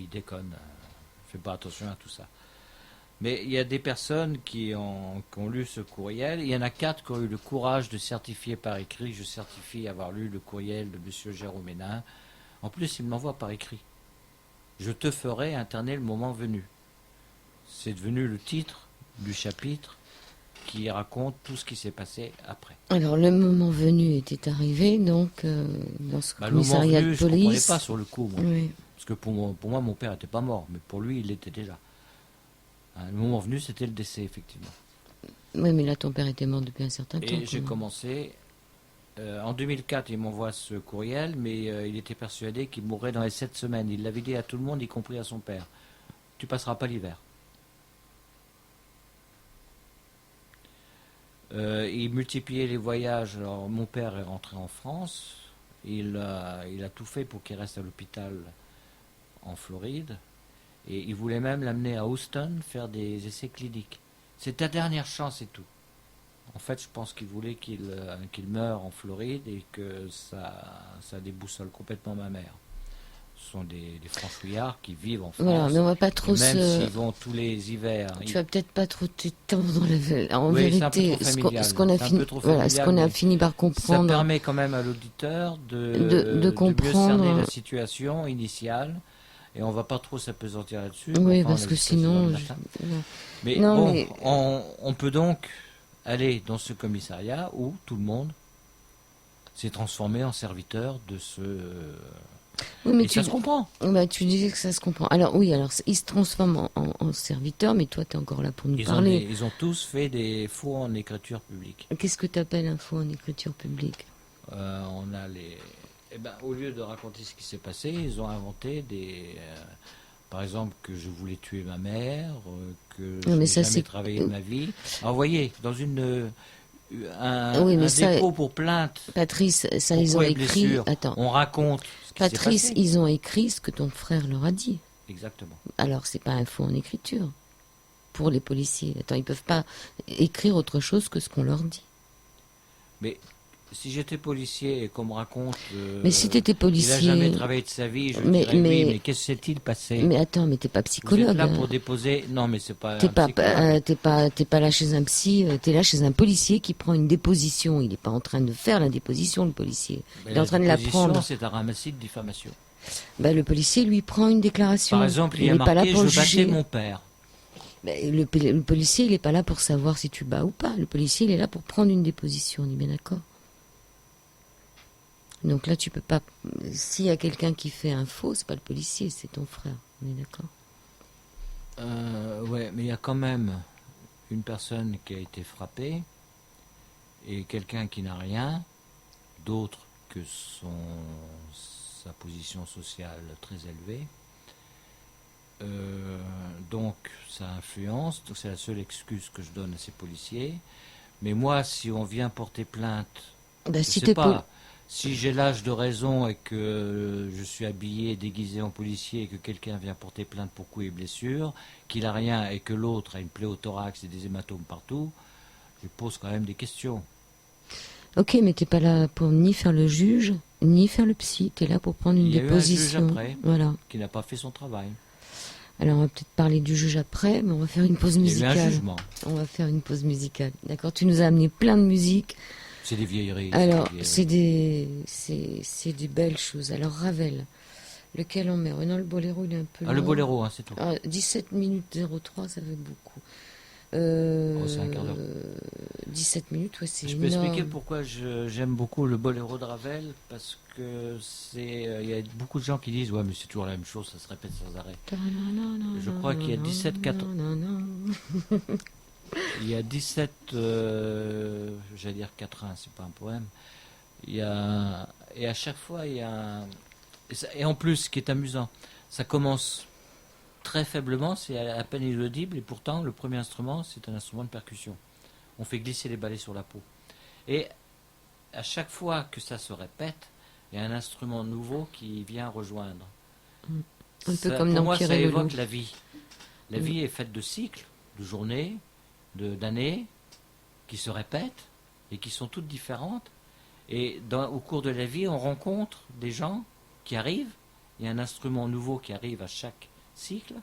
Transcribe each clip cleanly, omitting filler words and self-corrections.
il déconne. Fais pas attention à tout ça. Mais il y a des personnes qui ont lu ce courriel. Il y en a 4 qui ont eu le courage de certifier par écrit. Je certifie avoir lu le courriel de M. Jérôme Hénin. En plus, il me l'envoie par écrit. Je te ferai interner le moment venu. C'est devenu le titre du chapitre qui raconte tout ce qui s'est passé après. Alors, le moment venu était arrivé, donc, dans ce commissariat de police. Je ne comprenais pas sur le coup, moi. Oui. Parce que pour moi, mon père n'était pas mort, mais pour lui, il l'était déjà. Le moment venu, c'était le décès, effectivement. Oui, mais là, ton père était mort depuis un certain temps. Et j'ai commencé... en 2004, il m'envoie ce courriel, mais il était persuadé qu'il mourrait dans les 7 semaines. Il l'avait dit à tout le monde, y compris à son père. Tu passeras pas l'hiver. Il multipliait les voyages. Alors, mon père est rentré en France. Il a tout fait pour qu'il reste à l'hôpital en Floride. Et il voulait même l'amener à Houston faire des essais cliniques. C'est ta dernière chance et tout. En fait, je pense qu'il voulait qu'il meure en Floride et que ça déboussole complètement ma mère. Ce sont des franchouillards qui vivent en France. Voilà, mais on va pas trop même s'ils vont tous les hivers. Tu vas peut-être pas trop t'étendre dans en oui, vérité, ce qu'on a fini par comprendre. Ça permet quand même à l'auditeur de comprendre mieux cerner la situation initiale. Et on va pas trop s'apesantir là-dessus. Oui, parce que sinon... Mais non, bon, on peut donc aller dans ce commissariat où tout le monde s'est transformé en serviteur de ce... Oui, mais ça se comprend. Bah, tu disais que ça se comprend. Alors oui, il se transforme en serviteur, mais toi, tu es encore là pour nous parler. Ils ont tous fait des faux en écriture publique. Qu'est-ce que tu appelles un faux en écriture publique? On a les... Eh ben, au lieu de raconter ce qui s'est passé, ils ont inventé des... par exemple, que je voulais tuer ma mère, que je n'ai jamais travaillé de ma vie. Alors, vous voyez, dans un dépôt pour plainte... Patrice, ça, ils ont écrit... Blessure, attends. On raconte ce qui Patrice, s'est passé. Ils ont écrit ce que ton frère leur a dit. Exactement. Alors, c'est pas un faux en écriture pour les policiers. Attends, ils peuvent pas écrire autre chose que ce qu'on leur dit. Mais... Si j'étais policier et qu'on me raconte mais si t'étais policier, il n'a jamais travaillé de sa vie, je dirais oui, mais qu'est-ce qui s'est-il passé? Mais attends, mais t'es pas psychologue. Vous êtes là pour déposer... Non, mais c'est pas t'es pas là chez un psy, t'es là chez un policier qui prend une déposition. Il n'est pas en train de faire la déposition, le policier. Il est en train de la prendre. C'est un ramassis de diffamation. Le policier, lui, prend une déclaration. Par exemple, il est marqué, pas là pour je battais mon père. Le policier, il n'est pas là pour savoir si tu bats ou pas. Le policier, il est là pour prendre une déposition, on est bien d'accord? Donc là, tu peux pas... S'il y a quelqu'un qui fait un faux, c'est pas le policier, c'est ton frère. On est d'accord? Ouais, mais il y a quand même une personne qui a été frappée et quelqu'un qui n'a rien, d'autre que sa position sociale très élevée. Donc ça influence, donc c'est la seule excuse que je donne à ces policiers. Mais moi, si on vient porter plainte, je sais pas... Si j'ai l'âge de raison et que je suis habillé, déguisé en policier et que quelqu'un vient porter plainte pour coups et blessures, qu'il n'a rien et que l'autre a une plaie au thorax et des hématomes partout, je pose quand même des questions. Ok, mais t'es pas là pour ni faire le juge, ni faire le psy. T'es là pour prendre une déposition. Il y a eu un juge après, voilà, qui n'a pas fait son travail. Alors on va peut-être parler du juge après, mais on va faire une pause musicale. Il y a eu un jugement. On va faire une pause musicale. D'accord, tu nous as amené plein de musique. C'est des vieilleries. Alors, c'est des belles choses. Alors, Ravel, lequel on met? Non, le boléro, il est un peu long. Le boléro, c'est tout. 17 minutes 03, ça fait beaucoup. C'est un quart d'heure. 17 minutes, ouais, c'est énorme. Je peux expliquer pourquoi j'aime beaucoup le boléro de Ravel, parce que il y a beaucoup de gens qui disent, ouais, mais c'est toujours la même chose, ça se répète sans arrêt. Je crois qu'il y a 17... Il y a 17, j'allais dire 80, c'est pas un poème. Et à chaque fois, il y a et en plus, ce qui est amusant, ça commence très faiblement, c'est à peine inaudible, et pourtant, le premier instrument, c'est un instrument de percussion. On fait glisser les balais sur la peau. Et à chaque fois que ça se répète, il y a un instrument nouveau qui vient rejoindre. Un peu comme pour moi, ça évoque la vie. La vie est faite de cycles, de journées, d'années qui se répètent et qui sont toutes différentes. Et au cours de la vie, on rencontre des gens qui arrivent. Il y a un instrument nouveau qui arrive à chaque cycle.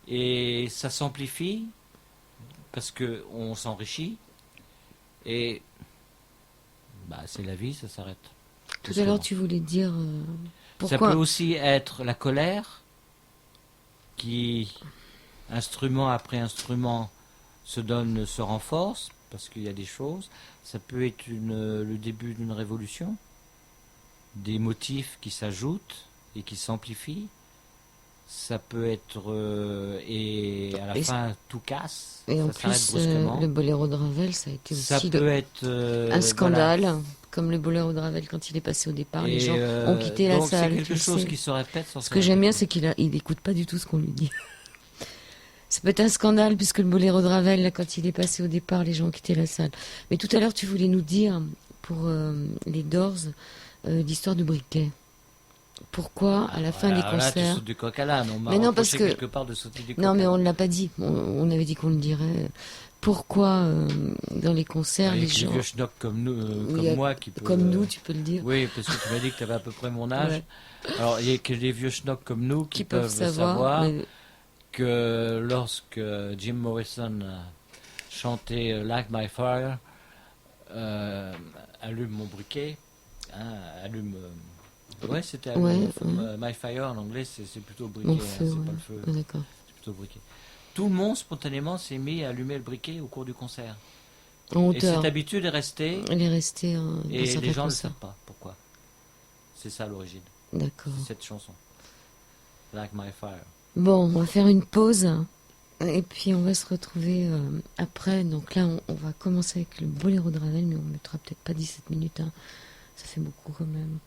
Et ça s'amplifie parce qu'on s'enrichit. Et c'est la vie, ça s'arrête. Tout à l'heure, tu voulais dire pourquoi. Ça peut aussi être la colère qui, instrument après instrument, se renforce parce qu'il y a des choses. Ça peut être le début d'une révolution, des motifs qui s'ajoutent et qui s'amplifient. Ça peut être et à la fin tout casse. Et ça en plus, brusquement. Le Boléro de Ravel, ça a été ça aussi peut être, un scandale, voilà. Comme le Boléro de Ravel quand il est passé au départ. Et les gens ont quitté la salle. C'est quelque chose qui se répète. Ce que j'aime bien, c'est qu'il n'écoute pas du tout ce qu'on lui dit. Ça peut être un scandale puisque le Boléro de Ravel, là, quand il est passé au départ, les gens ont quitté la salle. Mais tout à l'heure, tu voulais nous dire pour les Doors l'histoire du briquet. Pourquoi, à la fin des concerts... Là, tu sautes du coq à l'âne. On m'a reproché quelque part de sauter du coq à Non, mais l'âne. on ne l'a pas dit. On avait dit qu'on le dirait. Pourquoi, dans les concerts, les gens... Des vieux schnocks comme nous, comme moi, qui peuvent... Comme nous, tu peux le dire. Oui, parce que tu m'as dit que tu avais à peu près mon âge. Ouais. Alors, il y a que des vieux schnocks comme nous qui peuvent savoir que lorsque Jim Morrison chantait Like My Fire, allume mon briquet, allume... ouais, c'était My Fire en anglais, c'est plutôt briquet, feu, c'est pas le feu. D'accord. C'est plutôt briquet. Tout le monde spontanément s'est mis à allumer le briquet au cours du concert. En hauteur. Et cette habitude est restée. Elle est restée et les gens ne le savent pas. Pourquoi? C'est ça l'origine. D'accord. C'est cette chanson. Like My Fire. Bon, on va faire une pause. Et puis on va se retrouver après. Donc là, on va commencer avec le Boléro de Ravel, mais on ne mettra peut-être pas 17 minutes. Hein. Ça fait beaucoup quand même.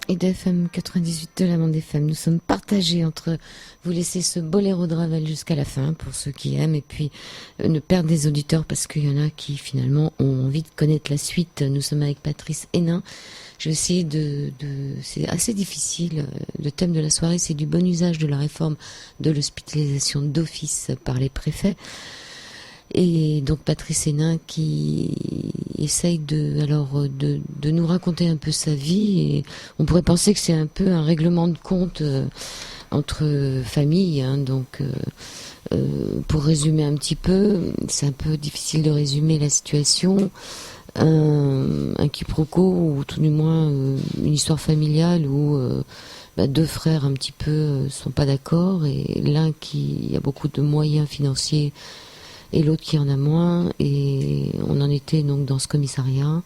Et d'FM 98 de la bande FM, nous sommes partagés entre vous laisser ce boléro de Ravel jusqu'à la fin pour ceux qui aiment et puis ne perdre des auditeurs parce qu'il y en a qui finalement ont envie de connaître la suite. Nous sommes avec Patrice Hénin. Je vais essayer c'est assez difficile. Le thème de la soirée, c'est du bon usage de la réforme de l'hospitalisation d'office par les préfets. Et donc Patrice Hénin qui essaye de nous raconter un peu sa vie, et on pourrait penser que c'est un peu un règlement de compte entre familles, hein, donc pour résumer un petit peu, c'est un peu difficile de résumer la situation, un quiproquo ou tout du moins une histoire familiale où deux frères un petit peu sont pas d'accord, et l'un qui a beaucoup de moyens financiers et l'autre qui en a moins, et on en était donc dans ce commissariat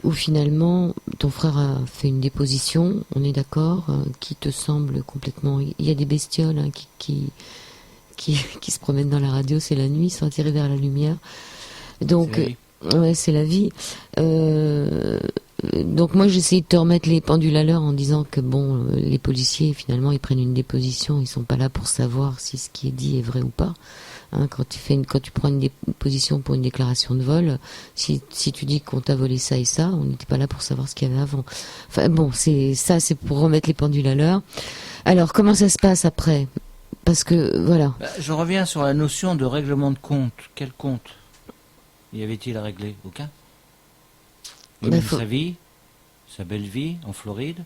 où finalement ton frère a fait une déposition, on est d'accord, qui te semble complètement... Il y a des bestioles hein, qui se promènent dans la radio, c'est la nuit, ils sont attirés vers la lumière. Donc, ouais, c'est la vie. Donc moi j'essaie de te remettre les pendules à l'heure en disant que bon, les policiers finalement ils prennent une déposition, ils sont pas là pour savoir si ce qui est dit est vrai ou pas. Hein, quand tu prends une déposition pour une déclaration de vol, si tu dis qu'on t'a volé ça et ça, on n'était pas là pour savoir ce qu'il y avait avant. Enfin bon, c'est pour remettre les pendules à l'heure. Alors comment ça se passe après? Parce que voilà. Je reviens sur la notion de règlement de compte. Quel compte y avait-il à régler? Aucun. Il mène sa vie, sa belle vie en Floride,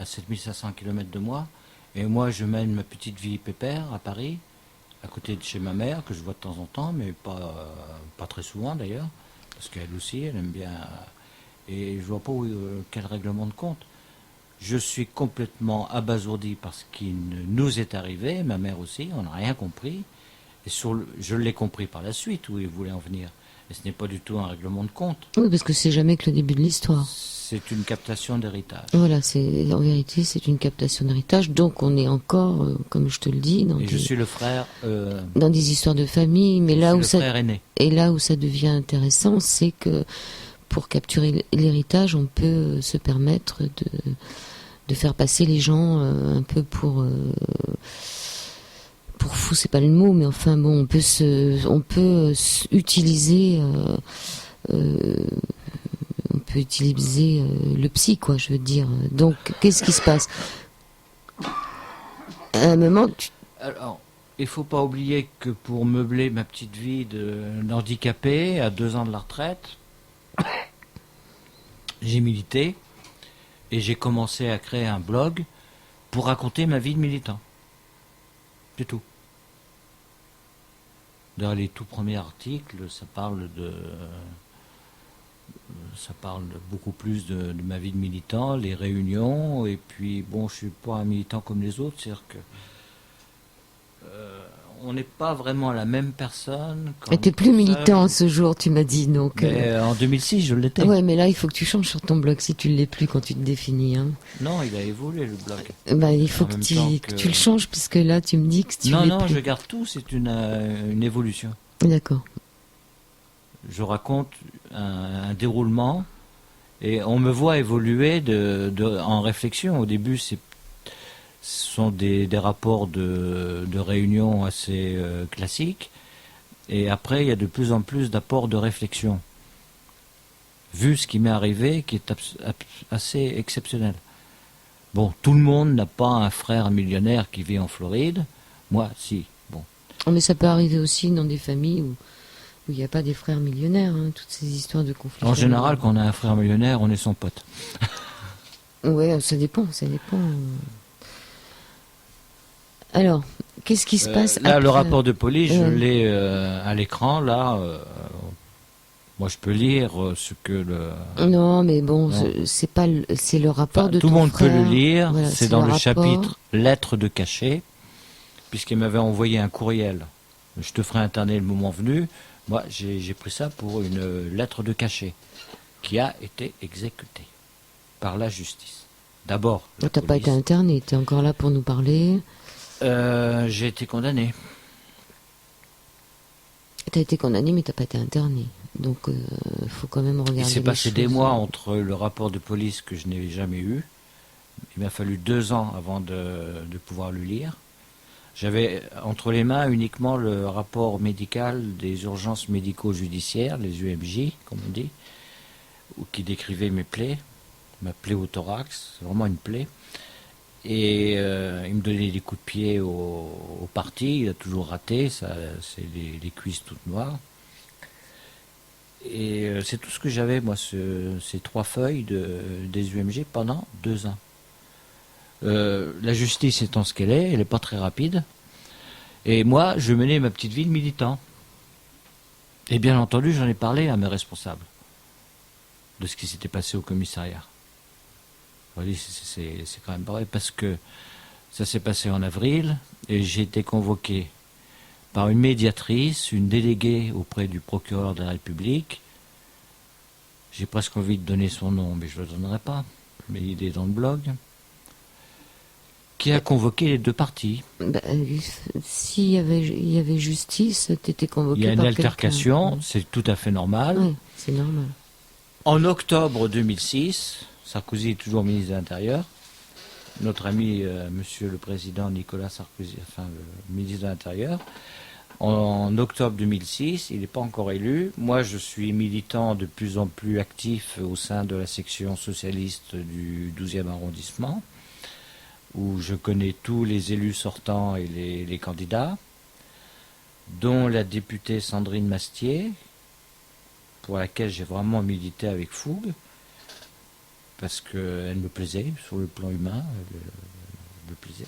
à 7500 km de moi, et moi je mène ma petite vie pépère à Paris, à côté de chez ma mère, que je vois de temps en temps, mais pas très souvent d'ailleurs, parce qu'elle aussi, elle aime bien, et je vois pas quel règlement de compte. Je suis complètement abasourdi par ce qui nous est arrivé, ma mère aussi, on n'a rien compris, et je l'ai compris par la suite où il voulait en venir. Et ce n'est pas du tout un règlement de compte. Oui, parce que c'est jamais que le début de l'histoire. C'est une captation d'héritage. Voilà, en vérité, c'est une captation d'héritage. Donc, on est encore, comme je te le dis, je suis le frère. Dans des histoires de famille, mais là où ça, frère aîné. Et là où ça devient intéressant, c'est que pour capturer l'héritage, on peut se permettre de faire passer les gens un peu pour fou, c'est pas le mot, mais enfin bon, on peut utiliser le psy, quoi, je veux dire. Donc, qu'est-ce qui se passe? À un moment, Alors, il faut pas oublier que pour meubler ma petite vie d'handicapé, à 2 ans de la retraite, j'ai milité et j'ai commencé à créer un blog pour raconter ma vie de militant. C'est tout. Dans les tout premiers articles, ça parle beaucoup plus de ma vie de militant, les réunions, et puis bon, je suis pas un militant comme les autres, c'est-à-dire que on n'est pas vraiment la même personne. Et t'es plus militant ce jour, tu m'as dit, donc. En 2006, je l'étais. Ouais, mais là, il faut que tu changes sur ton blog si tu ne l'es plus quand tu te définis. Hein. Non, il a évolué le blog. Il faut que tu le changes, puisque là, tu me dis que tu l'es plus. Non, je garde tout, c'est une évolution. D'accord. Je raconte un déroulement Et on me voit évoluer en réflexion. Au début, ce sont des rapports de réunion assez classiques. Et après, il y a de plus en plus d'apports de réflexion. Vu ce qui m'est arrivé, qui est assez exceptionnel. Bon, tout le monde n'a pas un frère millionnaire qui vit en Floride. Moi, si. Bon. Mais ça peut arriver aussi dans des familles où il n'y a pas des frères millionnaires, hein, toutes ces histoires de conflits. En général, quand on a un frère millionnaire, on est son pote. Ouais, ça dépend. Alors, qu'est-ce qui se passe là, après le rapport de police, je l'ai à l'écran, là. Moi, je peux lire ce que le... Non, mais bon, c'est le rapport de tout le ton monde frère. peut le lire, Voilà, c'est dans le rapport. chapitre lettres de cachet, puisqu'il m'avait envoyé un courriel. Je te ferai interner le moment venu. Moi, j'ai pris ça pour une lettre de cachet qui a été exécutée par la justice. D'abord, Tu n'as pas été interné, tu es encore là pour nous parler. J'ai été condamné. Tu as été condamné, mais tu n'as pas été interné. Donc, il faut quand même regarder. Il s'est passé des mois entre le rapport de police que je n'ai jamais eu. Il m'a fallu 2 ans avant de pouvoir le lire. J'avais entre les mains uniquement le rapport médical des urgences médico-judiciaires, les UMJ, comme on dit, qui décrivait mes plaies, ma plaie au thorax, c'est vraiment une plaie. Et il me donnait des coups de pied au parti, il a toujours raté, c'est les cuisses toutes noires. Et c'est tout ce que j'avais, moi, ces 3 feuilles des UMG pendant 2 ans. La justice étant ce qu'elle n'est pas très rapide. Et moi, je menais ma petite vie de militant. Et bien entendu, j'en ai parlé à mes responsables de ce qui s'était passé au commissariat. Vous voyez, c'est quand même pas vrai, parce que ça s'est passé en avril, et j'ai été convoqué par une médiatrice, une déléguée auprès du procureur de la République. J'ai presque envie de donner son nom, mais je ne le donnerai pas. Mais il est dans le blog. Qui a convoqué les 2 parties. S'il y avait justice, tu étais convoqué par quelqu'un. Il y a une altercation, c'est tout à fait normal. Oui, c'est normal. En octobre 2006, Sarkozy est toujours ministre de l'Intérieur. Notre ami, monsieur le président Nicolas Sarkozy, enfin le ministre de l'Intérieur. En octobre 2006, il n'est pas encore élu. Moi, je suis militant de plus en plus actif au sein de la section socialiste du 12e arrondissement, où je connais tous les élus sortants et les candidats, dont la députée Sandrine Mastier, pour laquelle j'ai vraiment milité avec fougue, parce qu'elle me plaisait, sur le plan humain, elle me plaisait.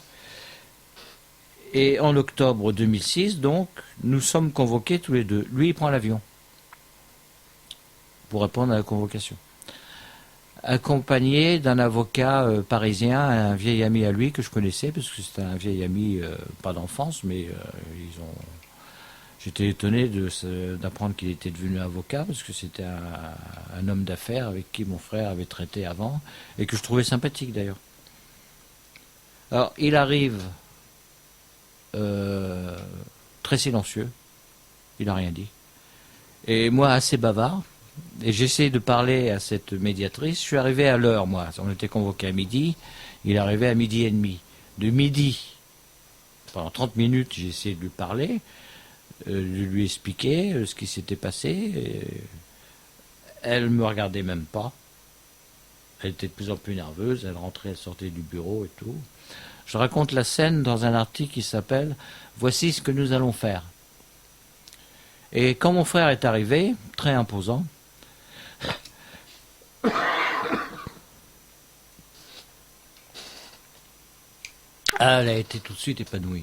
Et en octobre 2006, donc, nous sommes convoqués tous les 2. Lui, il prend l'avion pour répondre à la convocation. Accompagné d'un avocat parisien, un vieil ami à lui que je connaissais, parce que c'était un vieil ami, pas d'enfance, mais j'étais étonné d'apprendre qu'il était devenu avocat, parce que c'était un homme d'affaires avec qui mon frère avait traité avant, et que je trouvais sympathique d'ailleurs. Alors, il arrive très silencieux, il n'a rien dit. Et moi, assez bavard, et j'essayais de parler à cette médiatrice. Je suis arrivé à l'heure, moi. On était convoqué à midi, il est arrivé à 12h30. De midi, pendant 30 minutes, j'ai essayé de lui parler, de lui expliquer ce qui s'était passé. Et elle ne me regardait même pas. Elle était de plus en plus nerveuse, elle rentrait, elle sortait du bureau et tout. Je raconte la scène dans un article qui s'appelle « Voici ce que nous allons faire ». Et quand mon frère est arrivé, très imposant, elle a été tout de suite épanouie.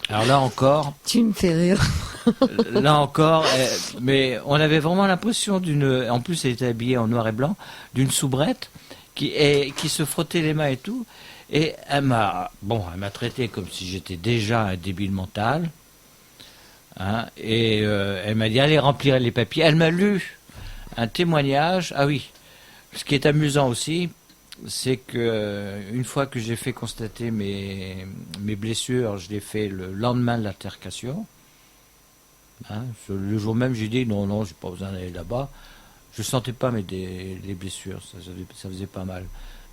Alors là encore... Tu me fais rire. Là encore, mais on avait vraiment l'impression d'une... En plus, elle était habillée en noir et blanc, d'une soubrette qui se frottait les mains et tout. Et elle m'a traité comme si j'étais déjà un débile mental. Hein, et elle m'a dit, allez remplir les papiers. Elle m'a lu un témoignage. Ah oui, ce qui est amusant aussi, c'est que une fois que j'ai fait constater mes blessures, je l'ai fait le lendemain de l'altercation. Hein, le jour même, j'ai dit, non, j'ai pas besoin d'aller là-bas. Je sentais pas les blessures, ça faisait pas mal.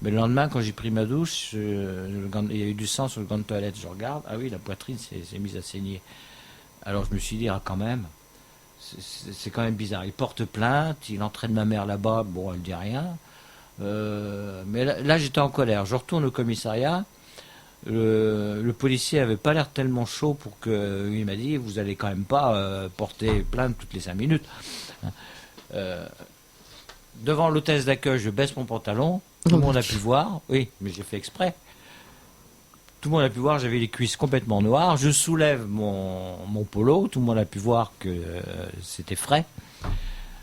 Mais le lendemain, quand j'ai pris ma douche, il y a eu du sang sur le gant de toilette. Je regarde, ah oui, la poitrine s'est mise à saigner. Alors je me suis dit, ah quand même, c'est quand même bizarre. Il porte plainte, il entraîne ma mère là-bas, bon, elle dit rien. Mais là, j'étais en colère. Je retourne au commissariat. Le policier avait pas l'air tellement chaud pour que il m'a dit, vous allez quand même pas porter plainte toutes les 5 minutes. Devant l'hôtesse d'accueil, je baisse mon pantalon. Tout le monde a pu voir. Oui, mais j'ai fait exprès. Tout le monde a pu voir, j'avais les cuisses complètement noires. Je soulève mon polo. Tout le monde a pu voir que c'était frais.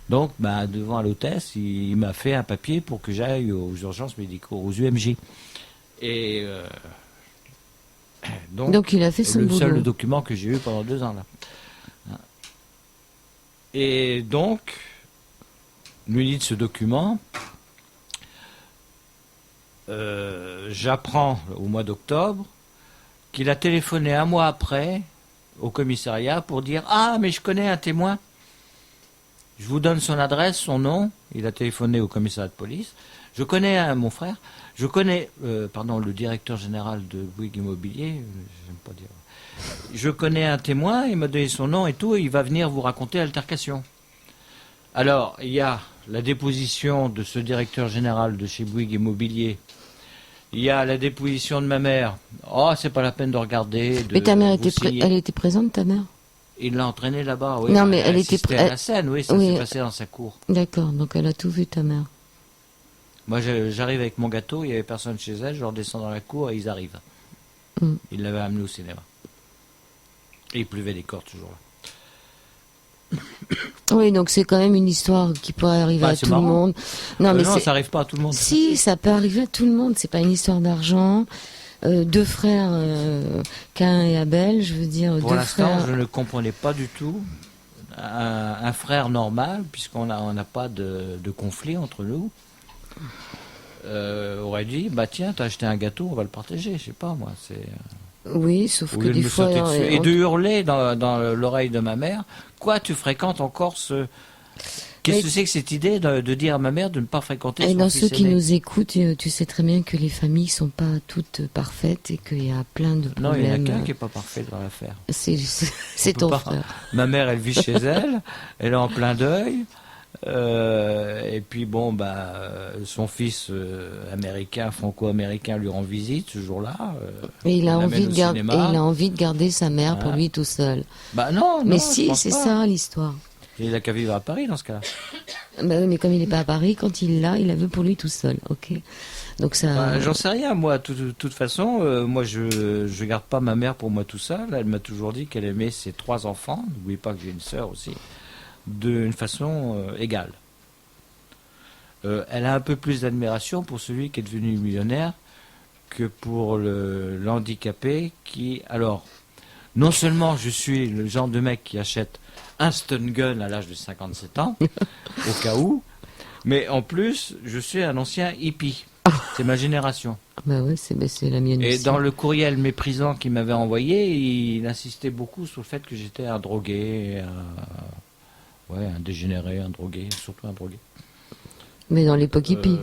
Donc, devant l'hôtesse, il m'a fait un papier pour que j'aille aux urgences médicaux, aux UMJ. Et donc, il a fait son boulot. Le seul document que j'ai eu pendant 2 ans, là. Et donc, muni de ce document, j'apprends au mois d'octobre qu'il a téléphoné un mois après au commissariat pour dire « Ah, mais je connais un témoin. Je vous donne son adresse, son nom. » Il a téléphoné au commissariat de police. « Je connais mon frère. Je connais le directeur général de Bouygues Immobilier. J'aime pas dire. Je connais un témoin. Il m'a donné son nom et tout. Et il va venir vous raconter l'altercation. » Alors, il y a la déposition de ce directeur général de chez Bouygues Immobilier. Il y a la déposition de ma mère. Oh, c'est pas la peine de regarder. Mais ta mère elle était présente, ta mère? Il l'a entraînée là-bas, oui. Non, mais elle était à la scène, oui, ça s'est passé dans sa cour. D'accord, donc elle a tout vu, ta mère. Moi, j'arrive avec mon gâteau, il n'y avait personne chez elle, je redescends dans la cour et ils arrivent. Ils l'avaient amené au cinéma. Et il pleuvait des cordes, toujours là. Oui, donc c'est quand même une histoire qui pourrait arriver à tout le monde. Non, mais ça n'arrive pas à tout le monde. Si, ça peut arriver à tout le monde. C'est pas une histoire d'argent. 2 frères, Caïn et Abel, je veux dire. Pour l'instant, je ne comprenais pas du tout. Un frère normal, puisqu'on n'a pas de conflit entre nous, aurait dit, tiens, t'as acheté un gâteau, on va le partager. Je sais pas, moi, c'est... Oui, sauf que des fois... Et de hurler dans l'oreille de ma mère, quoi, tu fréquentes encore ce... Qu'est-ce que c'est que cette idée de dire à ma mère de ne pas fréquenter son fils aîné ? Et dans ceux qui nous écoutent, tu sais très bien que les familles sont pas toutes parfaites et qu'il y a plein de problèmes. Non, il y en a qu'un qui n'est pas parfait dans l'affaire. C'est ton frère. Ma mère, elle vit chez elle, elle est en plein deuil. Et puis son fils américain, franco-américain, lui rend visite ce jour-là. Et il a envie de garder sa mère pour lui tout seul. Non. Mais si, c'est ça l'histoire. Il n'a qu'à vivre à Paris dans ce cas-là. Mais comme il n'est pas à Paris, quand il l'a, il la veut pour lui tout seul. Ok. Donc ça. J'en sais rien, moi. De toute façon, moi, je garde pas ma mère pour moi tout seul. Elle m'a toujours dit qu'elle aimait ses 3 enfants. N'oubliez pas que j'ai une sœur aussi. D'une façon égale. Elle a un peu plus d'admiration pour celui qui est devenu millionnaire que pour l'handicapé qui... Alors, non seulement je suis le genre de mec qui achète un stun gun à l'âge de 57 ans, au cas où, mais en plus, je suis un ancien hippie. C'est ma génération. Ouais, c'est la mienne Et aussi. dans le courriel méprisant qu'il m'avait envoyé, il insistait beaucoup sur le fait que j'étais un drogué, un dégénéré, un drogué, surtout un drogué. Mais dans l'époque hippie.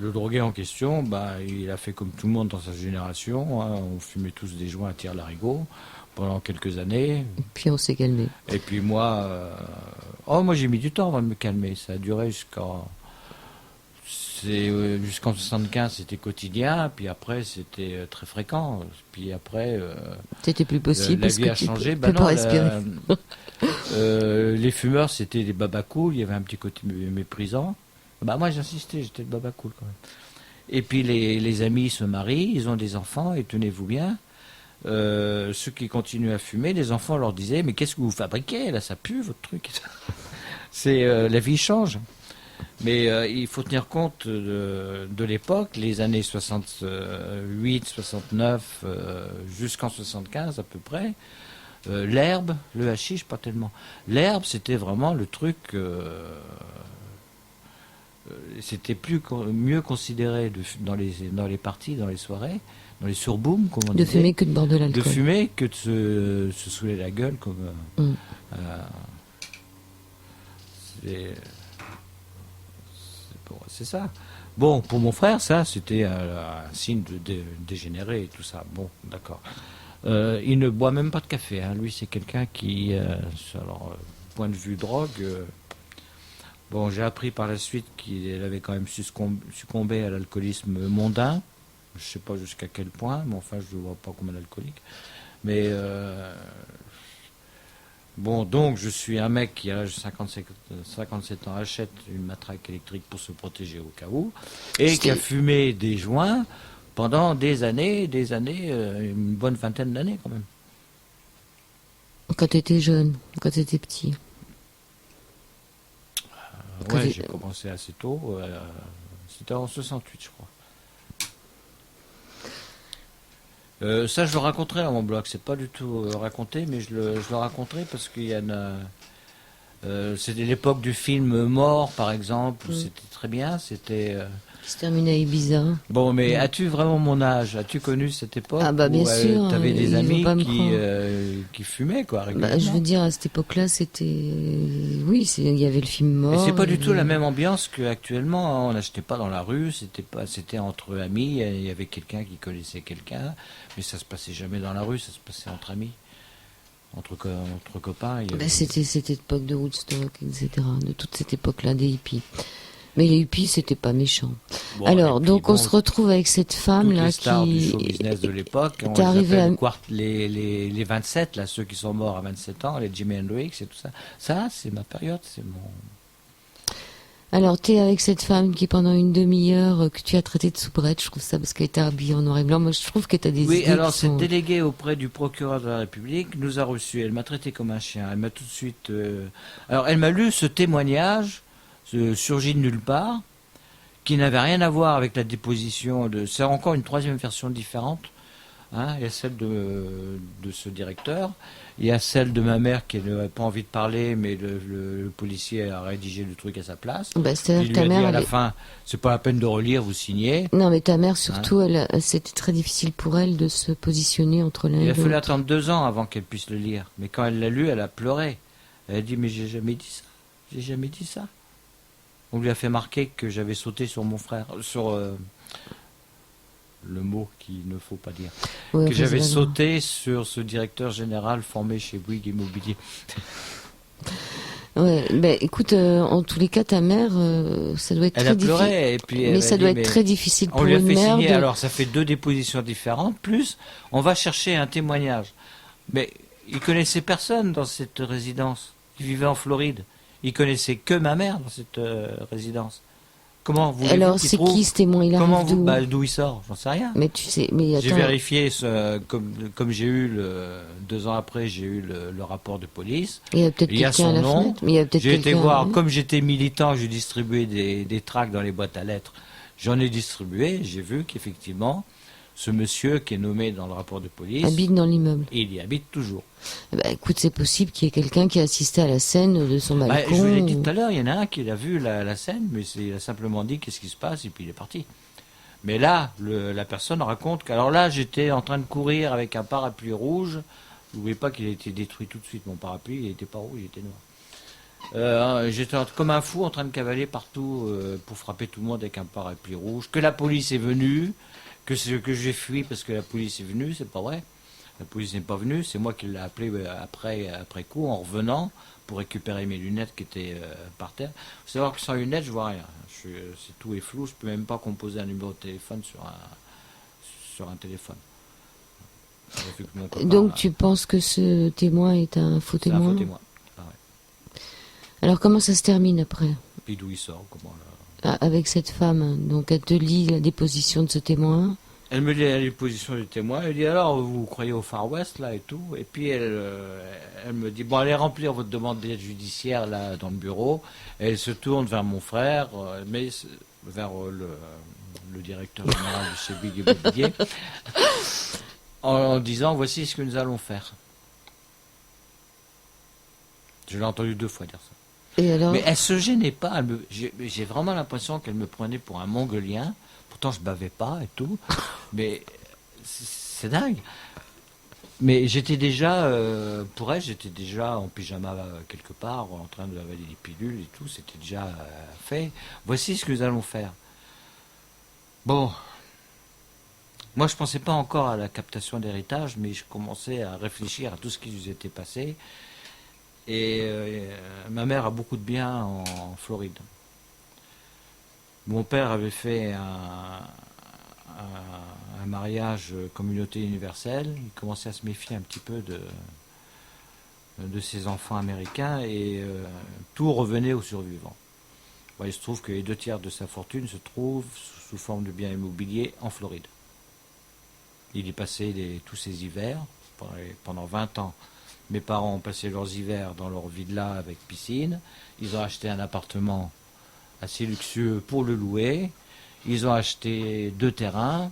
Le drogué en question, il a fait comme tout le monde dans sa génération. On fumait tous des joints à tire-larigot pendant quelques années. Et puis on s'est calmé. Et puis moi, moi j'ai mis du temps avant de me calmer. Ça a duré jusqu'en 75, c'était quotidien. Puis après, c'était très fréquent. Puis après, c'était plus possible la parce vie que a changé. Tu peux pas respirer. Les fumeurs, c'était des babacools. Il y avait un petit côté méprisant. Moi, j'insistais, j'étais le babacool quand même. Et puis les amis se marient, ils ont des enfants, et tenez-vous bien, ceux qui continuent à fumer, les enfants leur disaient, mais qu'est-ce que vous fabriquez là, ça pue votre truc. La vie change. Mais il faut tenir compte de l'époque, les années 68, 69, jusqu'en 75 à peu près. L'herbe, le hashish, pas tellement. L'herbe, c'était vraiment le truc... c'était mieux considéré dans les parties, dans les soirées, dans les surbooms, comme on disait. De fumer que de boire de l'alcool. De fumer que de se saouler la gueule. c'est ça. Bon, pour mon frère, ça, c'était un signe de dégénéré et tout ça. Bon, d'accord. Il ne boit même pas de café. Hein. Lui, c'est quelqu'un qui, alors, point de vue drogue, bon, j'ai appris par la suite qu'il avait quand même succombé à l'alcoolisme mondain. Je ne sais pas jusqu'à quel point, mais enfin, je ne le vois pas comme un alcoolique. Mais bon, donc, je suis un mec qui, à l'âge de 57 ans, achète une matraque électrique pour se protéger au cas où, et qui a fumé des joints pendant des années, une bonne vingtaine d'années quand même. Quand tu étais jeune, quand tu étais petit. Ouais, j'ai commencé assez tôt. C'était en 68, je crois. Ça, je le raconterai dans mon blog. C'est pas du tout raconté, mais je le raconterai parce qu'il y a c'était l'époque du film Mort, par exemple. Où c'était très bien. C'était. Qui se terminait à Ibiza. Bon, mais as-tu vraiment mon âge? As-tu connu cette époque Ah bah bien sûr. Tu avais des amis qui fumaient, quoi, régulièrement. Bah, je veux dire, à cette époque-là, c'était... Oui, il y avait le film Mort. Mais c'est pas du tout la même ambiance qu'actuellement. On n'achetait pas dans la rue, c'était entre amis. Il y avait quelqu'un qui connaissait quelqu'un, mais ça se passait jamais dans la rue, ça se passait entre amis, entre copains. C'était cette époque de Woodstock, etc. De toute cette époque-là, des hippies. Mais les hippies, c'était pas méchant. Bon, alors, donc on se retrouve avec cette femme-là les stars du show business de l'époque. On les 27, là, ceux qui sont morts à 27 ans, les Jimi Hendrix et tout ça. Ça, c'est ma période, c'est mon... Alors, tu es avec cette femme qui, pendant une demi-heure, que tu as traitée de soubrette, je trouve ça, parce qu'elle était habillée en noir et blanc. Moi, je trouve que tu as des idées. Oui, alors, cette déléguée auprès du procureur de la République nous a reçus. Elle m'a traité comme un chien. Elle m'a tout de suite... Alors, elle m'a lu ce témoignage, surgi de nulle part, qui n'avait rien à voir avec la déposition de... C'est encore une troisième version différente. Hein. Il y a celle de ce directeur, il y a celle de ma mère qui n'avait pas envie de parler, mais le policier a rédigé le truc à sa place. Bah, il lui a dit à la fin, c'est pas la peine de relire, vous signez. Non, mais ta mère surtout, c'était très difficile pour elle de se positionner entre l'un et l'autre. Il a fallu attendre 2 ans avant qu'elle puisse le lire. Mais quand elle l'a lu, elle a pleuré. Elle a dit, mais j'ai jamais dit ça. J'ai jamais dit ça. On lui a fait marquer que j'avais sauté sur mon frère, sur le mot qu'il ne faut pas dire, que j'avais sauté sur ce directeur général formé chez Bouygues Immobilier. Ouais, ben écoute, en tous les cas, ta mère, ça doit être très difficile. Elle a pleuré, et puis mais ça doit être très difficile pour une mère. On lui a fait signer, alors ça fait 2 dépositions différentes, plus on va chercher un témoignage. Mais il connaissait personne dans cette résidence. Il vivait en Floride. Il connaissait que ma mère dans cette résidence. Comment vous Alors c'est qui ce témoin? Il arrive d'où? D'où il sort? J'en sais rien. Mais tu sais, mais attends. J'ai vérifié comme j'ai eu 2 ans après, j'ai eu le rapport de police. Il y a peut-être quelqu'un à la fenêtre. Mais il y a peut-être j'ai été voir. Comme j'étais militant, j'ai distribué des tracts dans les boîtes à lettres. J'en ai distribué. J'ai vu qu'effectivement, ce monsieur qui est nommé dans le rapport de police habite dans l'immeuble. Il y habite toujours. Bah, écoute, c'est possible qu'il y ait quelqu'un qui a assisté à la scène de son balcon. Je vous l'ai dit tout à l'heure, il y en a un qui a vu la scène, mais il a simplement dit qu'est-ce qui se passe et puis il est parti. Mais là, la personne raconte qu'alors là, j'étais en train de courir avec un parapluie rouge. N'oubliez pas qu'il a été détruit tout de suite, mon parapluie, il n'était pas rouge, il était noir. J'étais comme un fou en train de cavaler partout pour frapper tout le monde avec un parapluie rouge. Que la police est venue, que j'ai fui parce que la police est venue, c'est pas vrai. La police n'est pas venue, c'est moi qui l'ai appelé après coup, en revenant, pour récupérer mes lunettes qui étaient par terre. Il faut savoir que sans lunettes, je vois rien. Tout est flou, je peux même pas composer un numéro de téléphone sur un téléphone. Donc tu penses que ce témoin est un faux témoin? C'est un faux témoin. Ah ouais. Alors comment ça se termine après? Et d'où il sort, comment avec cette femme, donc elle te lit la déposition de ce témoin. Elle me lit la déposition du témoin, elle dit alors vous croyez au Far West là et tout, et puis elle me dit bon allez remplir votre demande d'aide judiciaire là dans le bureau, et elle se tourne vers mon frère, mais vers le directeur général de chez Bouygues Immobilier, en disant voici ce que nous allons faire. Je l'ai entendu 2 fois dire ça. Et alors... Mais elle se gênait pas. J'ai vraiment l'impression qu'elle me prenait pour un mongolien. Pourtant, je bavais pas et tout. Mais c'est dingue. Mais j'étais déjà, pour elle, j'étais déjà en pyjama quelque part, en train d'avaler des pilules et tout, c'était déjà fait. Voici ce que nous allons faire. Bon, moi je pensais pas encore à la captation d'héritage, mais je commençais à réfléchir à tout ce qui nous était passé. Et ma mère a beaucoup de biens en Floride. Mon père avait fait un mariage communauté universelle. Il commençait à se méfier un petit peu de ses enfants américains et tout revenait aux survivants. Bon, il se trouve que les 2 tiers de sa fortune se trouvent sous forme de biens immobiliers en Floride. Il y passait tous ses hivers pendant 20 ans. Mes parents ont passé leurs hivers dans leur villa avec piscine. Ils ont acheté un appartement assez luxueux pour le louer. Ils ont acheté 2 terrains.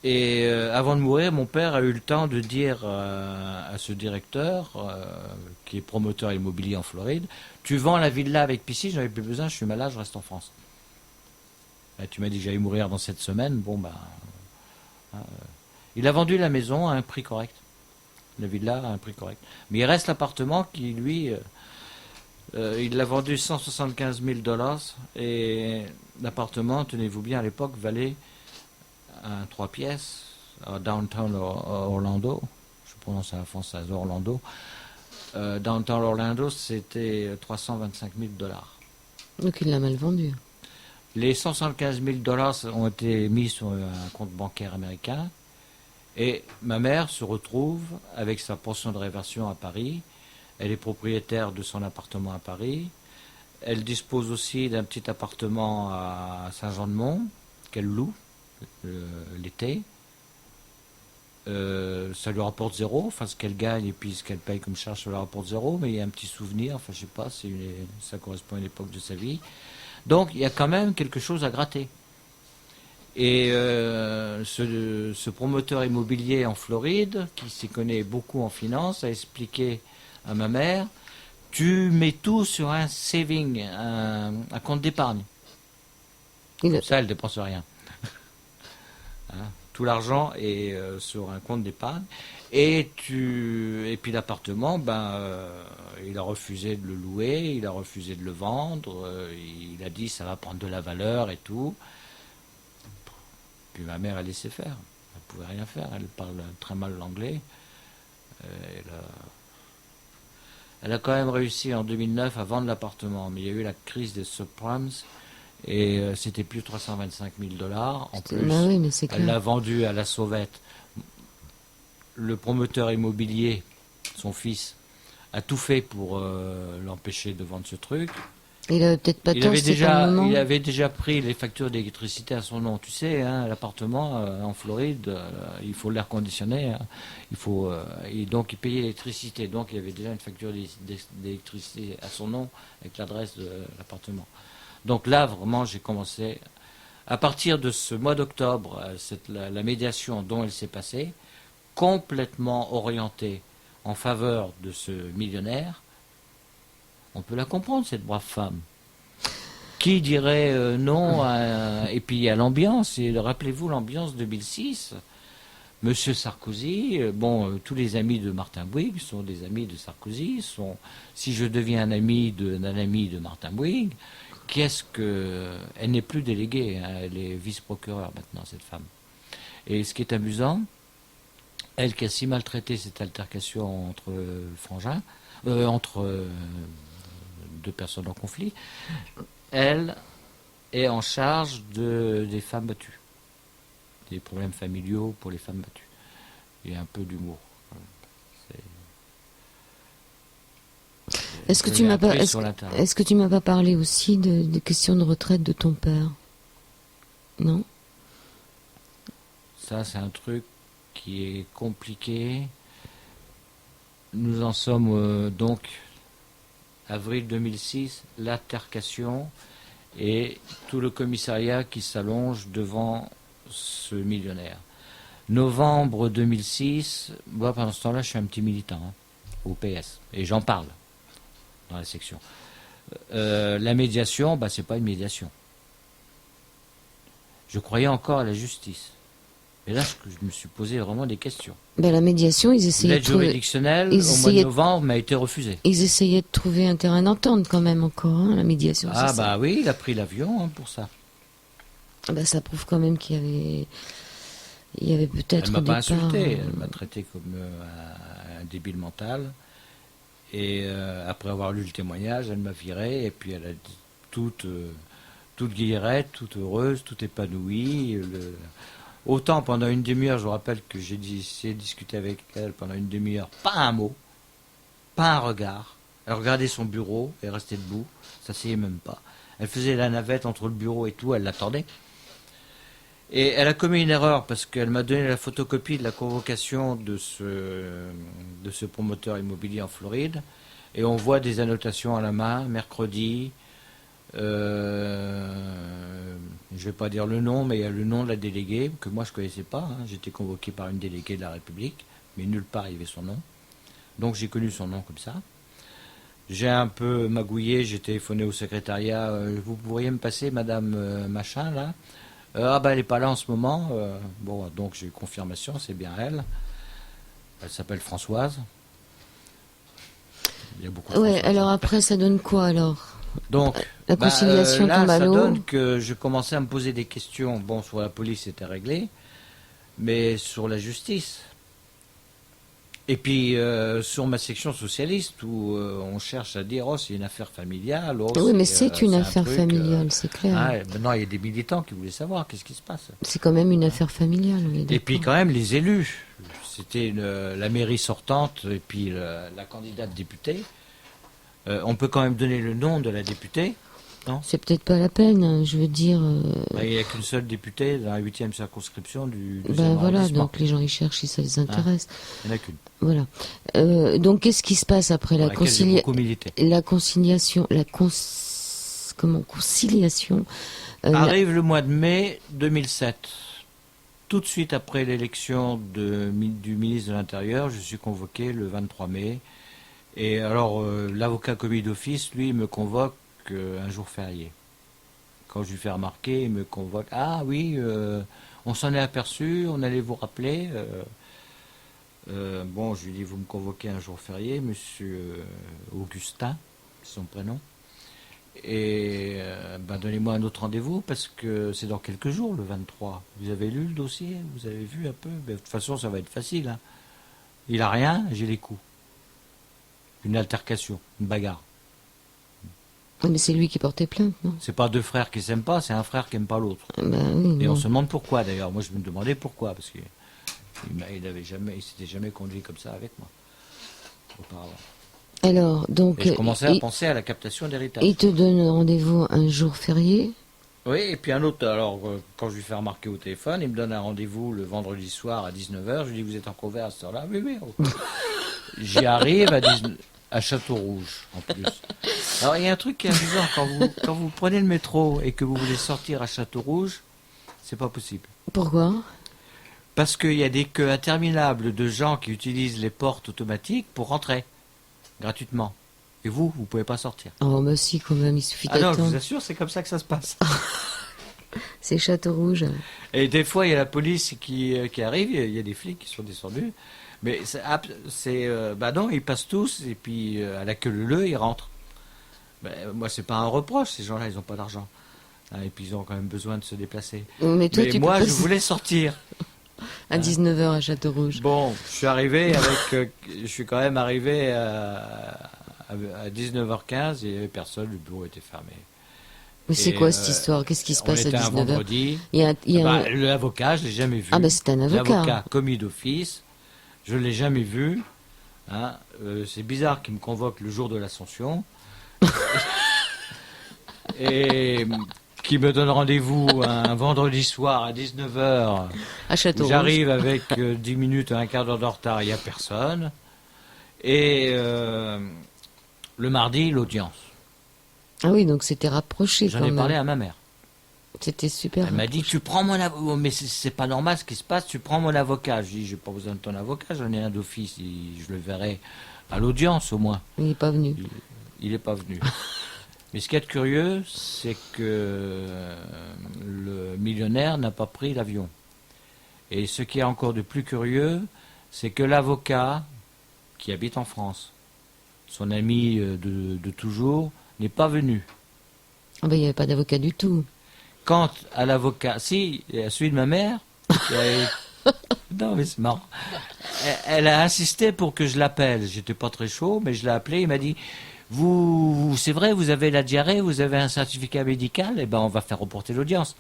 Et avant de mourir, mon père a eu le temps de dire à ce directeur, qui est promoteur immobilier en Floride, tu vends la villa avec piscine, j'en ai plus besoin, je suis malade, je reste en France. Et tu m'as dit que j'allais mourir dans cette semaine, bon ben... il a vendu la maison à un prix correct. La villa à un prix correct. Mais il reste l'appartement qui, lui, il l'a vendu 175 000 dollars. Et l'appartement, tenez-vous bien, à l'époque, valait un 3 pièces à downtown Orlando. Je prononce à la française Orlando. Downtown Orlando, c'était 325 000 dollars. Donc il l'a mal vendu. Les 175 000 dollars ont été mis sur un compte bancaire américain. Et ma mère se retrouve avec sa pension de réversion à Paris. Elle est propriétaire de son appartement à Paris. Elle dispose aussi d'un petit appartement à Saint-Jean-de-Mont qu'elle loue l'été. Ça lui rapporte zéro, enfin ce qu'elle gagne et puis ce qu'elle paye comme charge, ça lui rapporte zéro, mais il y a un petit souvenir, enfin je sais pas, ça correspond à une époque de sa vie. Donc il y a quand même quelque chose à gratter. Et ce promoteur immobilier en Floride, qui s'y connaît beaucoup en finance, a expliqué à ma mère, tu mets tout sur un saving, un compte d'épargne. Comme ça, elle ne dépense rien. Hein, tout l'argent est sur un compte d'épargne. Et puis l'appartement, il a refusé de le louer, il a refusé de le vendre, il a dit ça va prendre de la valeur et tout. Puis ma mère a laissé faire. Elle ne pouvait rien faire. Elle parle très mal l'anglais. Elle a quand même réussi en 2009 à vendre l'appartement. Mais il y a eu la crise des subprimes. Et c'était plus de 325 000 dollars. En plus, oui, elle l'a vendu à la sauvette. Le promoteur immobilier, son fils, a tout fait pour l'empêcher de vendre ce truc. Il avait peut-être pas tort, il avait déjà pris les factures d'électricité à son nom. Tu sais, hein, l'appartement en Floride, il faut l'air conditionné. Hein, et donc il payait l'électricité. Donc il y avait déjà une facture d'électricité à son nom avec l'adresse de l'appartement. Donc là, vraiment, j'ai commencé. À partir de ce mois d'octobre, la médiation dont elle s'est passée, complètement orientée en faveur de ce millionnaire. On peut la comprendre, cette brave femme. Qui dirait non et puis il y a l'ambiance. Et rappelez-vous l'ambiance de 2006. Monsieur Sarkozy, tous les amis de Martin Bouygues sont des amis de Sarkozy. Si je deviens un ami de Martin Bouygues, elle n'est plus déléguée, hein, elle est vice-procureure maintenant, cette femme. Et ce qui est amusant, elle qui a si maltraité cette altercation entre frangins, entre 2 personnes en conflit, elle est en charge des femmes battues, des problèmes familiaux pour les femmes battues. Il y a un peu d'humour. Est-ce que tu m'as pas parlé aussi des questions de retraite de ton père? Non? Ça, c'est un truc qui est compliqué. Nous en sommes donc avril 2006, l'altercation et tout le commissariat qui s'allonge devant ce millionnaire. Novembre 2006, moi pendant ce temps-là, je suis un petit militant au PS et j'en parle dans la section. La médiation, c'est pas une médiation. Je croyais encore à la justice. Et là, je me suis posé vraiment des questions. Ben, la médiation, ils essayaient L'aide de trouver, juridictionnelle, ils au mois de essayaient, novembre, m'a été refusée. ils essayaient de trouver un terrain d'entente quand même encore, hein, la médiation, c'est Ah ça. bah oui, il a pris l'avion hein, pour ça. Ben, ça prouve quand même il y avait peut-être Elle m'a au pas départ. insulté, elle m'a traité comme un débile mental. Et après avoir lu le témoignage, elle m'a viré et puis elle a dit toute guillerette, toute heureuse, toute épanouie. Autant pendant une demi-heure, je vous rappelle que j'ai essayé de discuter avec elle pendant une demi-heure, pas un mot, pas un regard. Elle regardait son bureau et restait debout, ça s'essayait même pas. Elle faisait la navette entre le bureau et tout, elle l'attendait. Et elle a commis une erreur parce qu'elle m'a donné la photocopie de la convocation de ce promoteur immobilier en Floride. Et on voit des annotations à la main, mercredi. Je ne vais pas dire le nom, mais il y a le nom de la déléguée, que moi je ne connaissais pas. Hein. J'étais convoqué par une déléguée de la République, mais nulle part il y avait son nom. Donc j'ai connu son nom comme ça. J'ai un peu magouillé, j'ai téléphoné au secrétariat. Vous pourriez me passer Madame Machin là? Ah bah elle n'est pas là en ce moment. Bon, donc j'ai eu confirmation, c'est bien elle. Elle s'appelle Françoise. Il y a beaucoup de Ouais, Françoise. alors après, ça donne quoi alors? Donc, La conciliation là, tombe à ça l'eau. donne que je commençais à me poser des questions. Bon, sur la police, c'était réglé, mais sur la justice. Et puis, sur ma section socialiste, où on cherche à dire, oh, c'est une affaire familiale. Oh, Oui, mais c'est une un affaire truc, familiale, c'est clair. ah, maintenant, il y a des militants qui voulaient savoir qu'est-ce qui se passe. C'est quand même une affaire familiale, on est Et puis, d'accord. quand même, les élus. C'était la mairie sortante et puis la candidate députée. On peut quand même donner le nom de la députée. Non, C'est peut-être pas la peine, hein, je veux dire. il n'y a qu'une seule députée dans la 8e circonscription du 12e Ben voilà, arrondissement. donc les gens ils cherchent si ça les intéresse. Il n'y en a qu'une. Voilà. Donc qu'est-ce qui se passe après Pour laquelle j'ai beaucoup milité. la conciliation, conciliation Arrive le mois de mai 2007. Tout de suite après l'élection du ministre de l'Intérieur, je suis convoqué le 23 mai. Et alors, l'avocat commis d'office, lui, me convoque un jour férié. Quand je lui fais remarquer, il me convoque. Ah oui, on s'en est aperçu, on allait vous rappeler. Bon, je lui dis, vous me convoquez un jour férié, monsieur Augustin, c'est son prénom. Et donnez-moi un autre rendez-vous parce que c'est dans quelques jours, le 23. Vous avez lu le dossier? Vous avez vu un peu? De toute façon, ça va être facile. Hein. Il a rien, j'ai les coups. Une altercation, une bagarre. mais c'est lui qui portait plainte, non? C'est pas deux frères qui s'aiment pas, c'est un frère qui aime pas l'autre. Ben oui, Et non. on se demande pourquoi d'ailleurs. Moi, je me demandais pourquoi parce qu'il il s'était jamais conduit comme ça avec moi auparavant. Alors, donc, Et je commençais à penser à la captation d'héritage. il te donne rendez-vous un jour férié. Oui, et puis un autre, alors quand je lui fais remarquer au téléphone, il me donne un rendez-vous le vendredi soir à 19h. Je lui dis, vous êtes en couvert à cette heure-là? Oui, oui. J'y arrive à Château-Rouge, en plus. Alors, il y a un truc qui est amusant. Quand vous prenez le métro et que vous voulez sortir à Château-Rouge, c'est pas possible. Pourquoi? Parce qu'il y a des queues interminables de gens qui utilisent les portes automatiques pour rentrer gratuitement. Et vous pouvez pas sortir. Oh, bah si, quand même, il suffit Ah non, je d'attendre. vous assure, c'est comme ça que ça se passe. C'est Château Rouge. Et des fois, il y a la police qui arrive, il y a des flics qui sont descendus. Mais non, ils passent tous, et puis à la queue leu, ils rentrent. Moi, c'est pas un reproche, ces gens-là, ils n'ont pas d'argent. Hein, et puis, ils ont quand même besoin de se déplacer. Mais toi, tu moi, peux je passer voulais sortir. à 19h à Château Rouge. Bon, je suis quand même arrivé à 19h15, et il n'y avait personne, le bureau était fermé. Mais c'est Et, quoi cette histoire? Qu'est-ce qui se passe à On était un 19h? vendredi. Il y a un- L'avocat, je ne l'ai jamais vu. Ah ben c'est un avocat. L'avocat commis d'office, je ne l'ai jamais vu. Hein. C'est bizarre qu'il me convoque le jour de l'Ascension. Et qui me donne rendez-vous un vendredi soir à 19h. À Château Rouge. J'arrive avec 10 minutes, un quart d'heure de retard, il n'y a personne. Et le mardi, l'audience. Ah oui, donc c'était rapproché J'en quand ai même. parlé à ma mère. C'était super. Elle m'a dit, tu prends mon avocat. Mais c'est pas normal ce qui se passe, tu prends mon avocat. Je dis, j'ai pas besoin de ton avocat, j'en ai un d'office. Je le verrai à l'audience au moins. Il n'est pas venu. Il n'est pas venu. Mais ce qui est curieux, c'est que le millionnaire n'a pas pris l'avion. Et ce qui est encore de plus curieux, c'est que l'avocat qui habite en France, son ami de toujours, n'est pas venu. Ah ben, il n'y avait pas d'avocat du tout. Quant à l'avocat, si, celui de ma mère, qui a- non mais c'est marrant, elle a insisté pour que je l'appelle. J'étais pas très chaud, mais je l'ai appelé, il m'a dit, c'est vrai, vous avez la diarrhée, vous avez un certificat médical, eh ben on va faire reporter l'audience.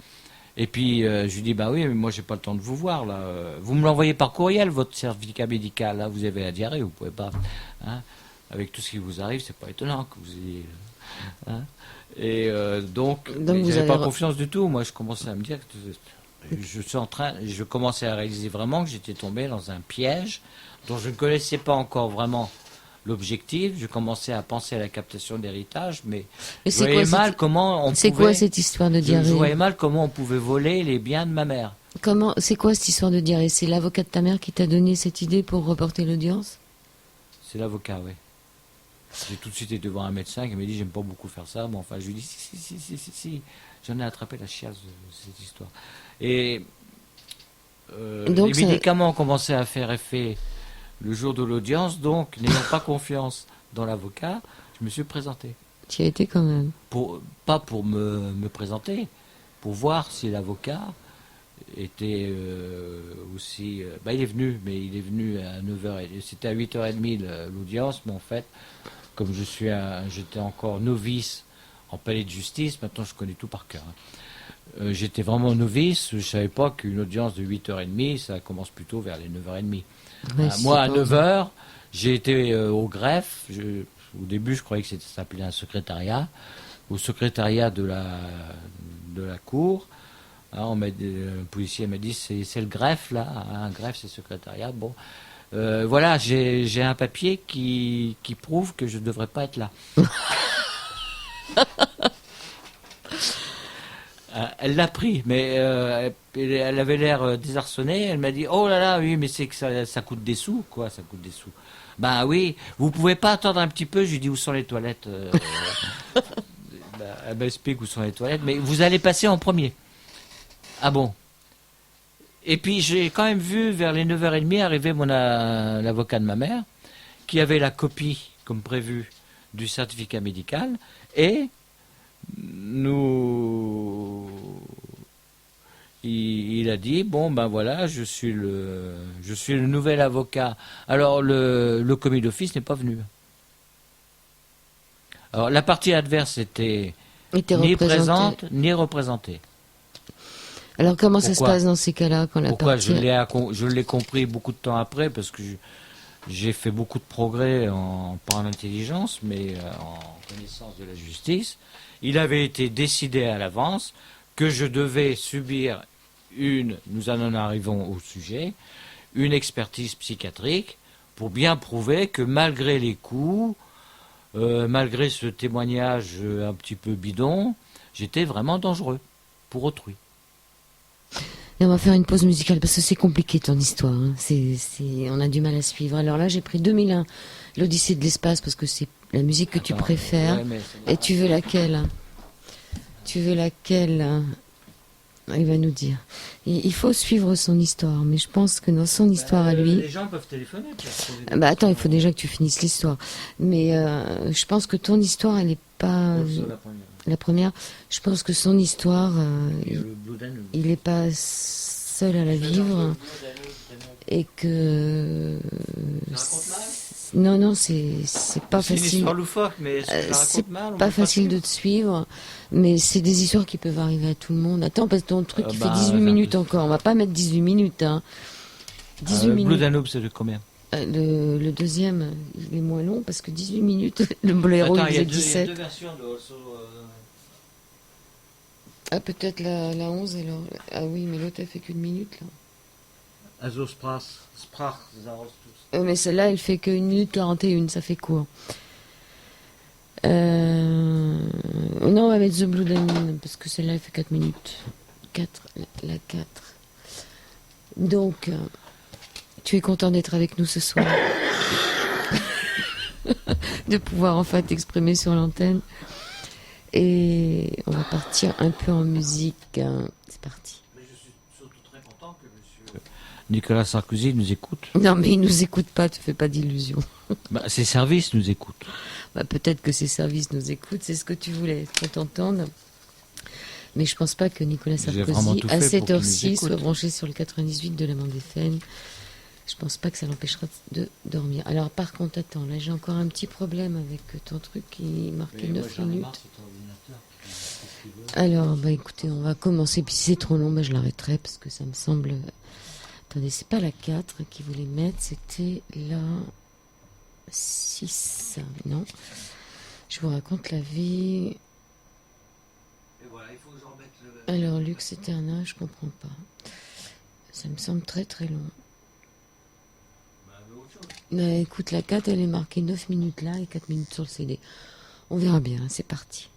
Et puis je lui dis, bah oui, mais moi j'ai pas le temps de vous voir là. Vous me l'envoyez par courriel, votre certificat médical, là, vous avez la diarrhée, vous pouvez pas. Hein. Avec tout ce qui vous arrive, c'est pas étonnant que vous ayez. Hein. Et donc vous j'avais avez pas confiance du tout. Moi, je commençais à me dire que je commençais à réaliser vraiment que j'étais tombé dans un piège dont je ne connaissais pas encore vraiment l'objectif. Je commençais à penser à la captation d'héritage, mais Et je voyais mal comment on C'est pouvait. quoi cette histoire de Je voyais diarrhée? mal comment on pouvait voler les biens de ma mère. C'est quoi cette histoire de diarrhée? C'est l'avocat de ta mère qui t'a donné cette idée pour reporter l'audience? C'est l'avocat, oui. J'ai tout de suite été devant un médecin qui m'a dit j'aime pas beaucoup faire ça, mais enfin je lui dis si. J'en ai attrapé la chiasse de cette histoire. Et Donc, les médicaments ont commencé à faire effet le jour de l'audience, donc n'ayant pas confiance dans l'avocat, je me suis présenté. Tu y as été quand même. Pas pour me présenter, pour voir si l'avocat était aussi... il est venu, mais il est venu à 9h. C'était à 8h30 l'audience, mais en fait, comme j'étais encore novice en palais de justice, maintenant je connais tout par cœur. J'étais vraiment novice, je ne savais pas qu'une audience de 8h30, ça commence plutôt vers les 9h30. Ouais, Moi, à 9h, j'ai été au greffe. Au début, je croyais que ça s'appelait un secrétariat. Au secrétariat de la cour. Alors, le policier m'a dit c'est le greffe, là. Un greffe, c'est le secrétariat. Bon. Voilà, j'ai un papier qui prouve que je ne devrais pas être là. Elle l'a pris, mais elle avait l'air désarçonnée. Elle m'a dit oh là là, oui, mais c'est que ça coûte des sous, quoi, ça coûte des sous. Ben oui, vous pouvez pas attendre un petit peu. Je lui dis où sont les toilettes. Elle m'explique où sont les toilettes, mais vous allez passer en premier. Ah bon. Et puis j'ai quand même vu vers les 9h30 arriver l'avocat de ma mère, qui avait la copie, comme prévu, du certificat médical, et il a dit bon ben voilà, je suis le nouvel avocat. Alors le commis d'office n'est pas venu. Alors la partie adverse était ni présente ni représentée. Alors comment ça se passe dans ces cas-là quand la partie... Je l'ai compris beaucoup de temps après parce que j'ai fait beaucoup de progrès pas en intelligence mais en connaissance de la justice. Il avait été décidé à l'avance que je devais subir nous en arrivons au sujet, une expertise psychiatrique pour bien prouver que malgré les coups, malgré ce témoignage un petit peu bidon, j'étais vraiment dangereux pour autrui. Et on va faire une pause musicale parce que c'est compliqué ton histoire. Hein. On a du mal à suivre. Alors là, j'ai pris 2001, l'Odyssée de l'espace, parce que c'est la musique que tu préfères. Ouais, et tu veux laquelle? Tu veux laquelle? Il va nous dire. Il faut suivre son histoire, mais je pense que dans son histoire à lui... Les gens peuvent téléphoner. Attends, il faut déjà que tu finisses l'histoire. Mais je pense que ton histoire, elle n'est pas... La première, je pense que son histoire, il n'est pas seul à la vivre. Et que... Non, c'est pas facile. C'est une histoire loufoque, mais c'est pas facile de te suivre, mais c'est des histoires qui peuvent arriver à tout le monde. Attends, parce que ton truc, il fait 18 minutes encore. On va pas mettre 18 minutes. Hein. 18 minutes. Blue Danube, c'est de combien? Le deuxième, il est moins long, parce que 18 minutes, le boléro, il faisait 17. Il y a deux versions de Also... Ah, peut-être la 11 et Ah oui, mais l'autre, elle fait qu'une minute, là. Also Sprach, mais celle-là, elle fait que 1 minute 41, ça fait court. Non, on va mettre The Blue Diamond, parce que celle-là, elle fait 4 minutes. 4, la 4. Donc, tu es content d'être avec nous ce soir. De pouvoir enfin t'exprimer sur l'antenne. Et on va partir un peu en musique. C'est parti. Mais je suis surtout très content que monsieur Nicolas Sarkozy nous écoute. Non, mais il nous écoute pas, te fais pas d'illusions. Bah, ses services nous écoutent. Bah, peut-être que ses services nous écoutent, c'est ce que tu voulais, qu'on t'entende. Mais je pense pas que Nicolas J'ai vraiment Sarkozy, tout à fait cette pour qu'il nous heure-ci, écoute. soit branché sur le 98 de la Bande FM. Je pense pas que ça l'empêchera de dormir. Alors, par contre, attends, là, j'ai encore un petit problème avec ton truc qui marquait 9 minutes. Alors, bah écoutez, on va commencer. Puis si c'est trop long, bah, je l'arrêterai parce que ça me semble. Attendez, c'est pas la 4 qui voulait mettre, c'était la 6. Non. Je vous raconte la vie. Et voilà, il faut que j'en remette Alors, Lux Eterna, je comprends pas. Ça me semble très très long. Bah, écoute, la 4, elle est marquée 9 minutes là et 4 minutes sur le CD. On verra bien, c'est parti.